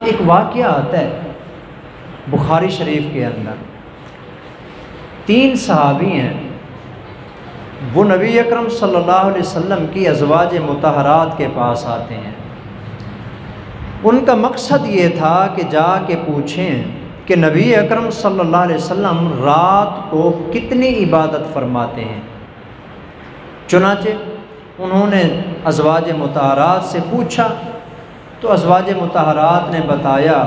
एक वाक़या आता है बुखारी शरीफ के अंदर, 3 सहाबी हैं, वो नबी अकरम सल्लल्लाहु अलैहि वसल्लम की अज़वाज मुतहरात के पास आते हैं। उनका मकसद ये था कि जाके पूछें कि नबी अकरम सल्लल्लाहु अलैहि वसल्लम रात को कितनी इबादत फरमाते हैं। चुनाचे उन्होंने अज़वाज मुतहरात से पूछा तो अज़वाज मुतहरात ने बताया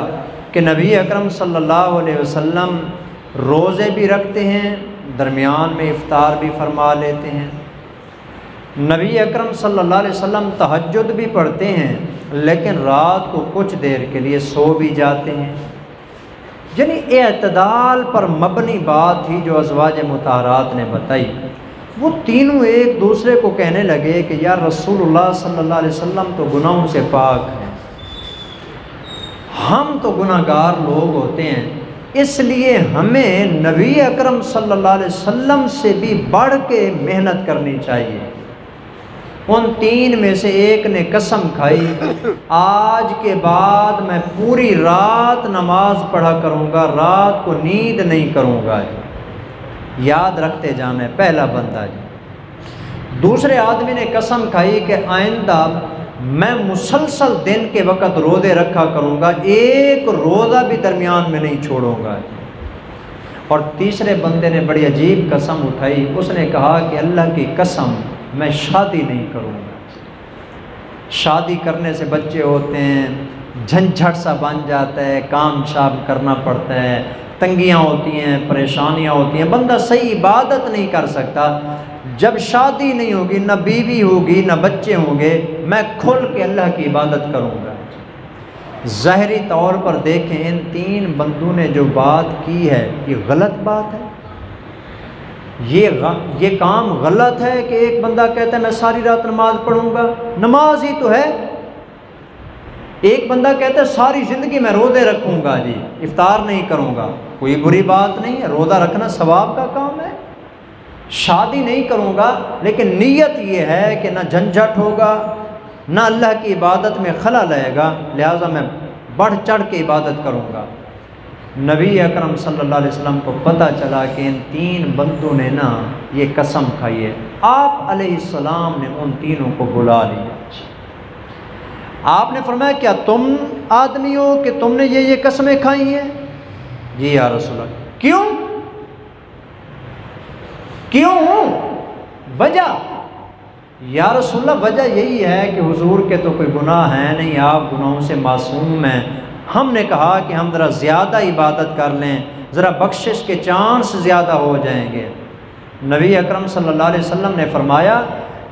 कि नबी अकरम सल्लल्लाहु अलैहि वसल्लम रोज़े भी रखते हैं, दरमियान में इफ़्तार भी फरमा लेते हैं। नबी अकरम सल्लल्लाहु अलैहि वसल्लम तहज्जुद भी पढ़ते हैं, लेकिन रात को कुछ देर के लिए सो भी जाते हैं। यानी एतदाल पर मबनी बात थी जो अज़वाज मुतहरात ने बताई। वो तीनों एक दूसरे को कहने लगे कि यार रसूलुल्लाह सल्लल्लाहु अलैहि वसल्लम तो गुनाहों से पाक हैं, हम तो गुनाहगार लोग होते हैं, इसलिए हमें नबी अकरम सल्लल्लाहु अलैहि वसल्लम से भी बढ़ के मेहनत करनी चाहिए। उन 3 में से एक ने कसम खाई, आज के बाद मैं पूरी रात नमाज पढ़ा करूँगा, रात को नींद नहीं करूँगा। याद रखते जाना है, पहला बंदा जी। दूसरे आदमी ने कसम खाई कि आइंदा मैं मुसलसल दिन के वक़्त रोज़े रखा करूँगा, एक रोज़ा भी दरमियान में नहीं छोड़ूंगा। और तीसरे बंदे ने बड़ी अजीब कसम उठाई, उसने कहा कि अल्लाह की कसम मैं शादी नहीं करूँगा। शादी करने से बच्चे होते हैं, झंझट सा बन जाता है, काम शाम करना पड़ता है, तंगियाँ होती हैं, परेशानियाँ होती हैं, बंदा सही इबादत नहीं कर सकता। जब शादी नहीं होगी, न बीवी होगी, न बच्चे होंगे, मैं खुल के अल्लाह की इबादत करूँगा। ज़ाहरी तौर पर देखें, इन 3 बंदों ने जो बात की है ये गलत बात है। ये काम गलत है कि एक बंदा कहता है मैं सारी रात नमाज पढ़ूँगा, नमाज ही तो है। एक बंदा कहता है सारी ज़िंदगी मैं रोज़े रखूँगा जी, इफ्तार नहीं करूँगा। कोई बुरी बात नहीं है, रोज़ा रखना सवाब का काम है। शादी नहीं करूँगा, लेकिन नीयत ये है कि ना झंझट होगा, ना अल्लाह की इबादत में खलल आएगा, लिहाजा मैं बढ़ चढ़ के इबादत करूँगा। नबी अकरम सल्लल्लाहु अलैहि वसल्लम को पता चला कि इन 3 बंदों ने ना ये कसम खाई है। आप अलैहिस्सलाम ने उन तीनों को बुला लिया। आपने फरमाया क्या तुम आदमी हो कि तुमने ये कसमें खाई हैं? जी या रसूलल्लाह। क्यों वजह? या रसूलल्लाह वजह यही है कि हुजूर के तो कोई गुनाह है नहीं, आप गुनाहों से मासूम हैं। हमने कहा कि हम ज़रा ज़्यादा इबादत कर लें, ज़रा बख्शिश के चांस ज़्यादा हो जाएंगे। नबी अकरम सल्लल्लाहु अलैहि वसल्लम ने फरमाया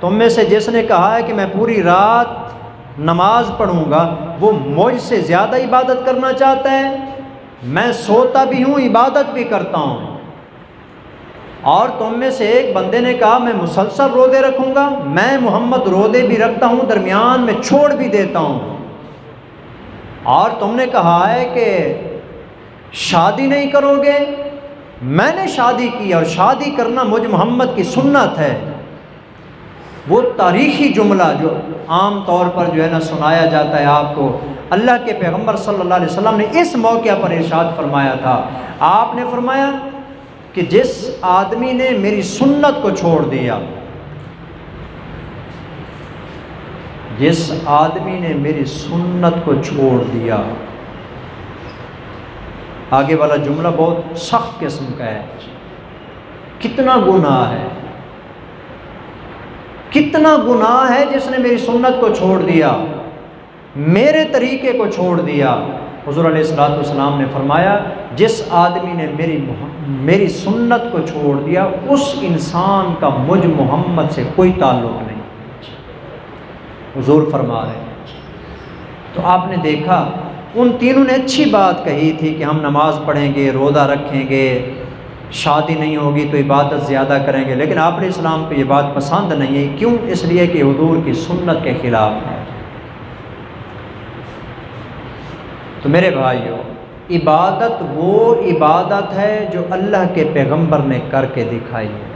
तुम में से जिसने कहा है कि मैं पूरी रात नमाज पढ़ूँगा, वो मुझसे ज़्यादा इबादत करना चाहता है। मैं सोता भी हूँ, इबादत भी करता हूँ। और तुम में से एक बंदे ने कहा मैं मुसलसल रोज़े रखूँगा, मैं मोहम्मद रोज़े भी रखता हूँ, दरमियान में छोड़ भी देता हूँ। और तुमने कहा है कि शादी नहीं करोगे, मैंने शादी की और शादी करना मुझ मोहम्मद की सुन्नत है। वो तारीख़ी जुमला जो आम तौर पर जो है ना सुनाया जाता है आपको, अल्लाह के पैगम्बर सल्लल्लाहु अलैहि वसल्लम ने इस मौके पर इरशाद फरमाया था। आपने फरमाया कि जिस आदमी ने मेरी सुन्नत को छोड़ दिया, जिस आदमी ने मेरी सुन्नत को छोड़ दिया, आगे वाला जुमला बहुत सख्त किस्म का है। कितना गुनाह है, कितना गुनाह है जिसने मेरी सुन्नत को छोड़ दिया, मेरे तरीके को छोड़ दिया। हुज़ूर अलैहिस्सलातु वस्सलाम ने फरमाया जिस आदमी ने मेरी सुन्नत को छोड़ दिया, उस इंसान का मुझ मोहम्मद से कोई ताल्लुक़ नहीं। हुज़ूर फरमा रहे हैं। तो आपने देखा उन तीनों ने अच्छी बात कही थी कि हम नमाज पढ़ेंगे, रोज़ा रखेंगे, शादी नहीं होगी तो इबादत ज़्यादा करेंगे, लेकिन आपने इस्लाम को ये बात पसंद नहीं है। क्यों? इसलिए कि हुज़ूर की सुन्नत के ख़िलाफ़ है। तो मेरे भाइयों, इबादत वो इबादत है जो अल्लाह के पैगंबर ने करके दिखाई है।